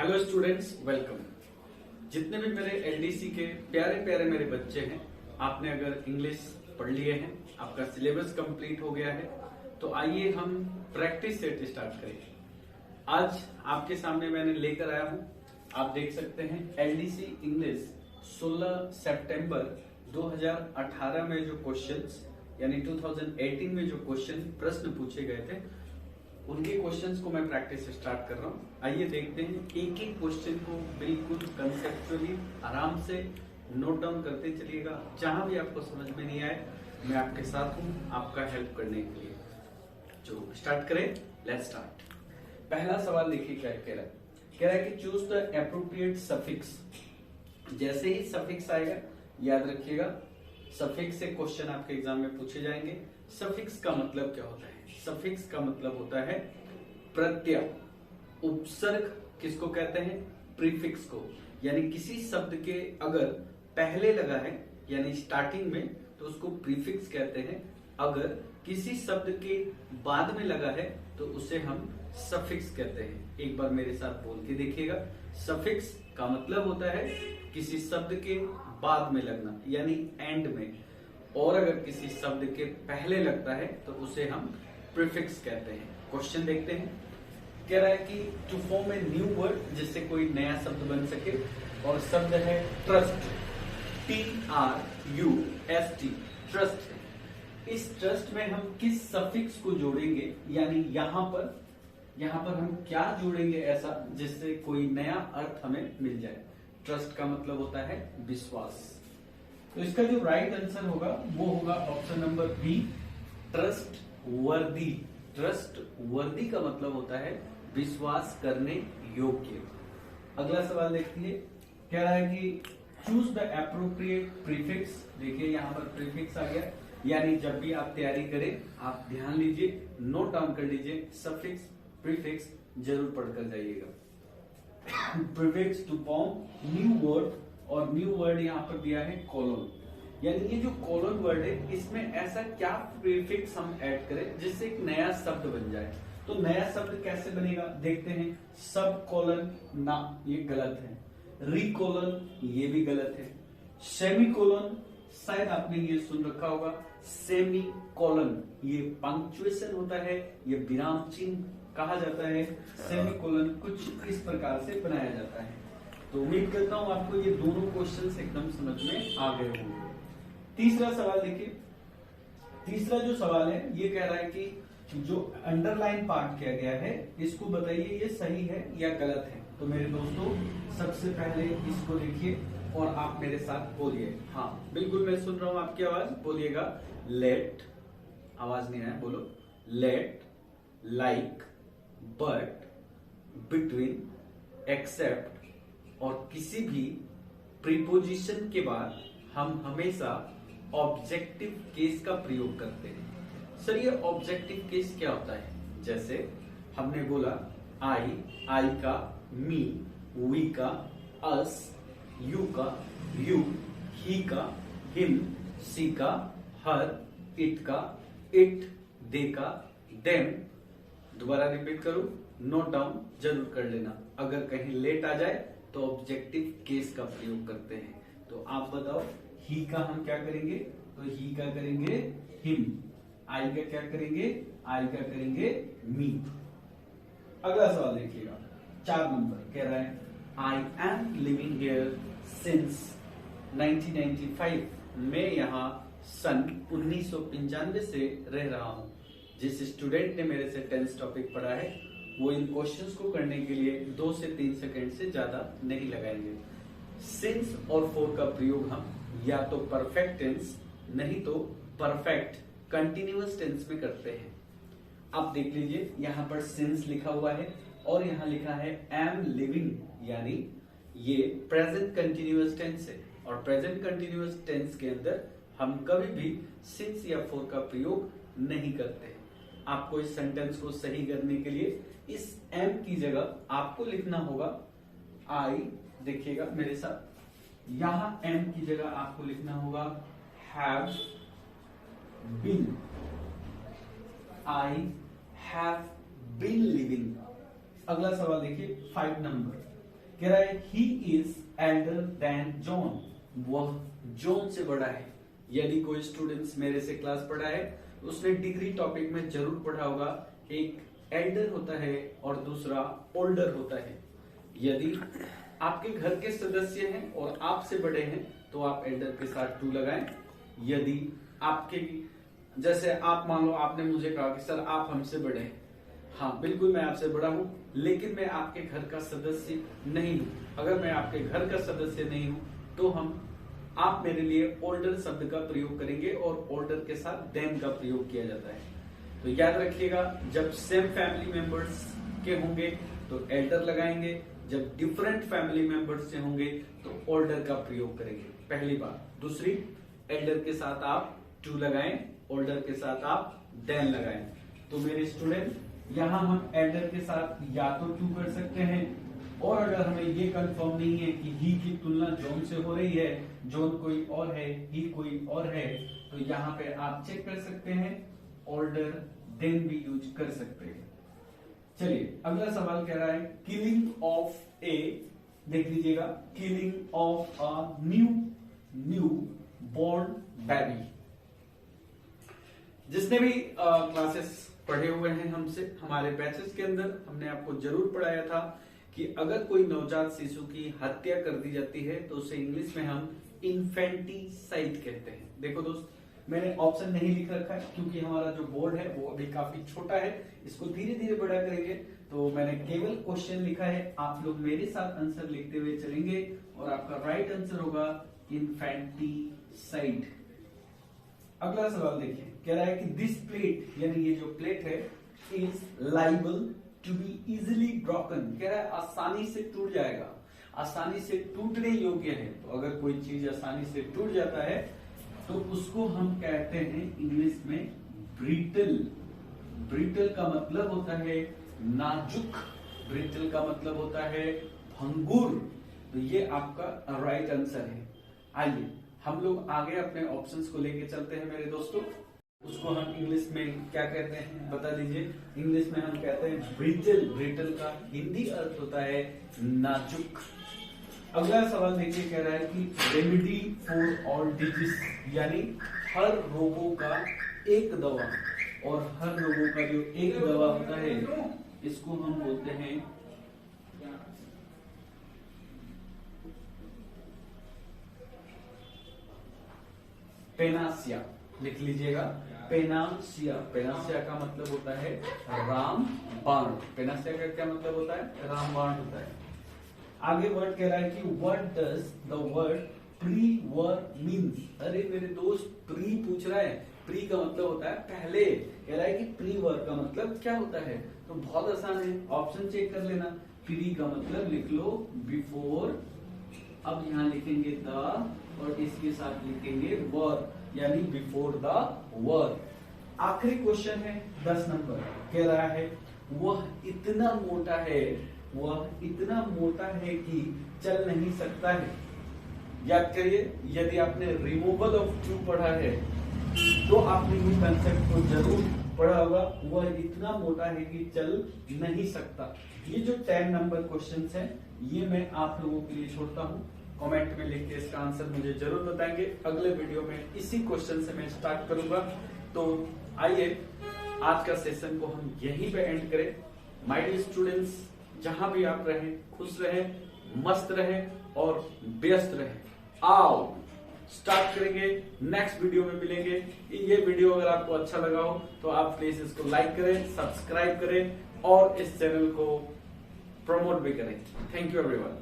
Hello students, welcome. जितने भी मेरे एलडीसी के प्यारे प्यारे मेरे बच्चे हैं, आपने अगर इंग्लिश पढ़ लिए हैं, आपका सिलेबस कंप्लीट हो गया है, तो आइए हम प्रैक्टिस सेट स्टार्ट करें। आज आपके सामने मैंने लेकर आया हूं, आप देख सकते हैं एलडीसी इंग्लिश 16 सितंबर 2018 में जो क्वेश्चंस यानी 2018 में जो प्रश्न पूछे गए थे, उनके क्वेश्चंस को मैं प्रैक्टिस स्टार्ट कर रहा हूं। आइए देखते हैं, एक एक क्वेश्चन को बिल्कुल कंसेप्चुअली आराम से नोट डाउन करते चलिएगा। जहां भी आपको समझ में नहीं आए, मैं आपके साथ हूं आपका हेल्प करने के लिए। जो स्टार्ट करें, लेट्स स्टार्ट। पहला सवाल देखिए क्या कह रहा है। कह रहा है कि चूज द एप्रोप्रिएट सफिक्स। जैसे ही सफिक्स आएगा याद रखिएगा, सफिक्स से क्वेश्चन आपके एग्जाम में पूछे जाएंगे। सफिक्स का मतलब क्या होता है? सफिक्स का मतलब होता है प्रत्यय। उपसर्ग किसको कहते हैं? प्रीफिक्स को। यानी किसी शब्द के अगर पहले लगा है यानी स्टार्टिंग में, तो उसको प्रीफिक्स कहते हैं। अगर किसी शब्द के बाद में लगा है तो उसे हम सफिक्स कहते हैं। एक बार मेरे साथ बोल के देखिएगा। सफिक्स का मतलब होता है किसी शब्द के बाद में लगना यानी एंड में, और अगर किसी शब्द के पहले लगता है तो उसे हम प्रीफिक्स कहते हैं। क्वेश्चन देखते हैं। कह रहा है कि to form a new word, जिससे कोई नया शब्द बन सके, और शब्द है ट्रस्ट। TRUST, ट्रस्ट है। इस ट्रस्ट में हम किस सफिक्स को जोड़ेंगे, यानी यहां पर हम क्या जोड़ेंगे ऐसा जिससे कोई नया अर्थ हमें मिल जाए। ट्रस्ट का मतलब होता है विश्वास। तो इसका जो राइट आंसर होगा वो होगा ऑप्शन नंबर बी, ट्रस्ट वर्दी। ट्रस्ट वर्दी का मतलब होता है विश्वास करने योग्य। अगला सवाल देखिए। कह रहा है कि चूज द एप्रोप्रिएट प्रीफिक्स। देखिए यहां पर प्रीफिक्स आ गया, यानी जब भी आप तैयारी करें आप ध्यान लीजिए, नोट डाउन कर लीजिए, सफिक्स प्रीफिक्स जरूर पढ़कर जाइएगा। Prefix to form new word, और न्यू वर्ड यहाँ पर दिया है कोलोन। यानी ये जो कोलोन वर्ड है, इसमें ऐसा क्या प्रीफिक्स हम ऐड करें जिससे एक नया शब्द बन जाए। तो नया शब्द कैसे बनेगा देखते हैं। सब कोलन ना, ये गलत है। रिकोलन, ये भी गलत है। सेमी कोलन, शायद आपने ये सुन रखा होगा। सेमी कोलन, ये पंक्चुएशन होता है, ये विराम चिन्ह कहा जाता है। सेमी कोलन कुछ इस प्रकार से बनाया जाता है। तो उम्मीद करता हूं आपको ये दोनों क्वेश्चंस एकदम समझ में आ गए होंगे। तीसरा सवाल देखिए। तीसरा जो सवाल है ये कह रहा है कि जो अंडरलाइन पार्ट किया गया है, इसको बताइए ये सही है या गलत है। तो मेरे दोस्तों, सबसे पहले इसको देखिए और आप मेरे साथ बोलिए। हाँ बिल्कुल, मैं सुन रहा हूं आपकी आवाज, बोलिएगा। लेट, आवाज नहीं आया, बोलो। Let, like, but, between, except और किसी भी प्रीपोजिशन के बाद हम हमेशा ऑब्जेक्टिव केस का प्रयोग करते हैं। सर ये ऑब्जेक्टिव केस क्या होता है? जैसे हमने बोला आई का, मी, वी का, अस, यू का, यू, ही का, हिम, सी का, हर, इट का, इट, दे का, देम। दोबारा रिपीट करूं, नोट डाउन जरूर कर लेना। अगर कहीं लेट आ जाए तो ऑब्जेक्टिव केस का प्रयोग करते हैं। तो आप बताओ, ही का हम क्या करेंगे? तो ही का करेंगे हिम। आई का क्या करेंगे? आई का करेंगे मी। अगला सवाल देखिएगा, 4 नंबर। कह रहा है I am living here since 1995। मैं यहाँ सन 1995 से रह रहा हूँ। जिस स्टूडेंट ने मेरे से 10th टॉपिक पढ़ा है, वो इन क्वेश्चंस को करने के लिए 2 से 3 सेकंड से ज्यादा नहीं लगाएंगे। सिंस और फॉर का प्रयोग हम या तो परफेक्ट टेंस, नहीं तो परफेक्ट कंटिन्यूअस टेंस में करते हैं। आप देख लीजिए, यहाँ पर सिंस लिखा हुआ है और यहाँ लिखा है एम लिविंग, यानी ये प्रेजेंट कंटिन्यूअस टेंस है। और प्रेजेंट कंटिन्यूअस टेंस के अंदर हम कभी भी सिंस या फॉर का प्रयोग नहीं करते हैं। आपको इस सेंटेंस को सही करने के लिए इस एम की जगह आपको लिखना होगा आई। देखिएगा मेरे साथ, यहां एम की जगह आपको लिखना होगा have been. I have been living. अगला सवाल देखिए, 5 नंबर। कह रहा है he is elder than John, वह जॉन से बड़ा है। यदि कोई स्टूडेंट्स मेरे से क्लास पढ़ा है तो उसने डिग्री टॉपिक में जरूर पढ़ा होगा, एक एल्डर होता है और दूसरा ओल्डर होता है। यदि आपके घर के सदस्य हैं और आपसे बड़े हैं तो आप एल्डर के साथ टू लगाएं। यदि आपके जैसे आप मान लो आपने मुझे कहा कि सर आप हमसे बड़े हैं, हाँ बिल्कुल मैं आपसे बड़ा हूं, लेकिन मैं आपके घर का सदस्य नहीं हूं। अगर मैं आपके घर का सदस्य नहीं हूं तो आप मेरे लिए ओल्डर शब्द का प्रयोग करेंगे और ओल्डर के साथ देन का प्रयोग किया जाता है। तो याद रखिएगा, जब सेम फैमिली मेंबर्स के होंगे तो एल्डर लगाएंगे, जब डिफरेंट फैमिली मेंबर्स से होंगे तो ओल्डर का प्रयोग करेंगे, पहली बात। दूसरी, एल्डर के साथ आप टू लगाएं, ओल्डर के साथ आप देन लगाएं। तो मेरे स्टूडेंट, यहां हम एल्डर के साथ या तो टू कर सकते हैं, और अगर हमें ये कंफर्म नहीं है कि ही की तुलना जॉन से हो रही है, जॉन कोई और है, ही कोई और है, तो यहाँ पे आप चेक कर सकते हैं, ओल्डर देन भी यूज कर सकते हैं। चलिए अगला सवाल कह रहा है किलिंग ऑफ ए, देख लीजिएगा, killing of a newborn baby. जिसने भी क्लासेस पढ़े हुए हैं हमसे, हमारे बैचेस के अंदर हमने आपको जरूर पढ़ाया था कि अगर कोई नवजात शिशु की हत्या कर दी जाती है तो उसे इंग्लिश में हम इन्फेंटिसाइड कहते हैं। देखो दोस्त, मैंने ऑप्शन नहीं लिख रखा है क्योंकि हमारा जो बोर्ड है वो अभी काफी छोटा है, इसको धीरे धीरे बड़ा करेंगे, तो मैंने केवल क्वेश्चन लिखा है। आप लोग मेरे साथ आंसर लिखते हुए चलेंगे और आपका राइट आंसर होगा इन्फेंटिसाइड। अगला सवाल देखिए, कह रहा है कि दिस प्लेट, यानी ये जो प्लेट है, is liable to be easily broken. कह रहा है आसानी से टूट जाएगा, आसानी से टूटने योग्य है। तो अगर कोई चीज आसानी से टूट जाता है तो उसको हम कहते हैं इंग्लिश में ब्रिटल। ब्रिटल का मतलब होता है नाजुक, ब्रिटल का मतलब होता है भंगुर। तो ये आपका राइट आंसर है। आइए हम लोग आगे अपने ऑप्शंस को लेके चलते हैं मेरे दोस्तों। उसको हम इंग्लिश में क्या कहते हैं बता दीजिए। इंग्लिश में हम कहते हैं ब्रिटल। ब्रिटल का हिंदी अर्थ होता है नाजुक। अगला सवाल देखिए, कह रहा है कि रेमेडी फॉर ऑल डिजीज, यानी हर रोगों का एक दवा, और हर रोगों का जो एक दवा होता है इसको हम बोलते हैं पेनासिया। लिख लीजिएगा, पेनासिया। पेनासिया का मतलब होता है रामबाण। पेनासिया का क्या मतलब होता है? रामबाण होता है। आगे वर्ड कह रहा है कि what does the word pre were means. अरे मेरे दोस्त, प्री पूछ रहा है। प्री का मतलब होता है पहले। कह रहा है कि प्री वर का मतलब क्या होता है? तो बहुत आसान है, ऑप्शन चेक कर लेना। प्री का मतलब लिख लो बिफोर, अब यहाँ लिखेंगे द और इसके साथ लिखेंगे वर, यानी बिफोर द वर। आखिरी क्वेश्चन है 10 नंबर। कह रहा है वह इतना मोटा है, वह इतना मोटा है कि चल नहीं सकता है। याद करिए, यदि आपने रिमूवल ऑफ टू पढ़ा है तो आपने ये कंसेप्ट को जरूर पढ़ा होगा। वह इतना मोटा है कि चल नहीं सकता। ये जो 10 नंबर क्वेश्चंस हैं ये मैं आप लोगों के लिए छोड़ता हूँ। कमेंट में लिख के इसका आंसर मुझे जरूर बताएंगे। अगले वीडियो में इसी क्वेश्चन से मैं स्टार्ट करूंगा। तो आइए आज का सेशन को हम यहीं पे एंड करें। माय डियर स्टूडेंट्स, जहां भी आप रहें, खुश रहें, मस्त रहें और व्यस्त रहें। आओ स्टार्ट करेंगे, नेक्स्ट वीडियो में मिलेंगे। ये वीडियो अगर आपको अच्छा लगा हो तो आप प्लीज इसको लाइक करें, सब्सक्राइब करें और इस चैनल को प्रमोट भी करें। Thank you everyone.